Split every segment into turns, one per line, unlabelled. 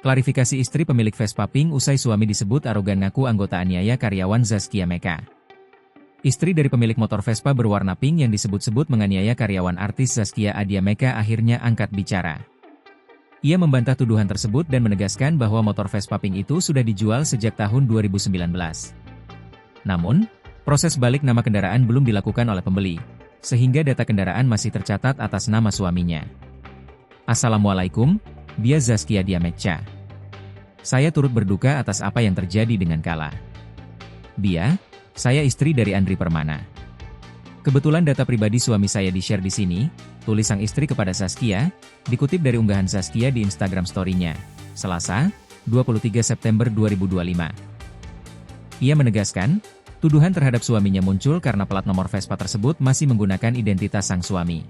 Klarifikasi istri pemilik Vespa Pink usai suami disebut arogan ngaku anggota aniaya karyawan Zaskia Meka. Istri dari pemilik motor Vespa berwarna pink yang disebut-sebut menganiaya karyawan artis Zaskia Adya Meka akhirnya angkat bicara. Ia membantah tuduhan tersebut dan menegaskan bahwa motor Vespa Pink itu sudah dijual sejak tahun 2019. Namun, proses balik nama kendaraan belum dilakukan oleh pembeli, sehingga data kendaraan masih tercatat atas nama suaminya. Assalamualaikum, Bia Zaskia Adya Meka. Saya turut berduka atas apa yang terjadi dengan Kala. Bia, saya istri dari Andri Permana. Kebetulan data pribadi suami saya di-share di sini, tulis sang istri kepada Zaskia, dikutip dari unggahan Zaskia di Instagram story-nya, Selasa, 23 September 2025. Ia menegaskan, tuduhan terhadap suaminya muncul karena plat nomor Vespa tersebut masih menggunakan identitas sang suami.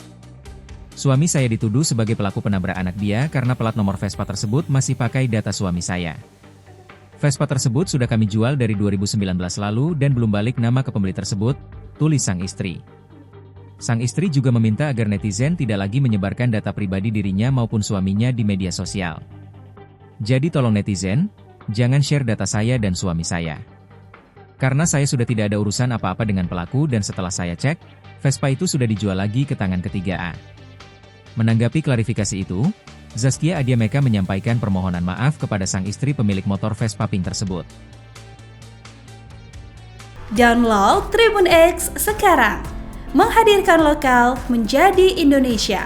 Suami saya dituduh sebagai pelaku penabrak anak dia karena plat nomor Vespa tersebut masih pakai data suami saya. Vespa tersebut sudah kami jual dari 2019 lalu dan belum balik nama ke pembeli tersebut, tulis sang istri. Sang istri juga meminta agar netizen tidak lagi menyebarkan data pribadi dirinya maupun suaminya di media sosial. Jadi tolong netizen, jangan share data saya dan suami saya. Karena saya sudah tidak ada urusan apa-apa dengan pelaku dan setelah saya cek, Vespa itu sudah dijual lagi ke tangan ketiga A. Menanggapi klarifikasi itu, Zaskia Adya Meka menyampaikan permohonan maaf kepada sang istri pemilik motor Vespa Pink tersebut.
Download Tribun X sekarang, menghadirkan lokal menjadi Indonesia.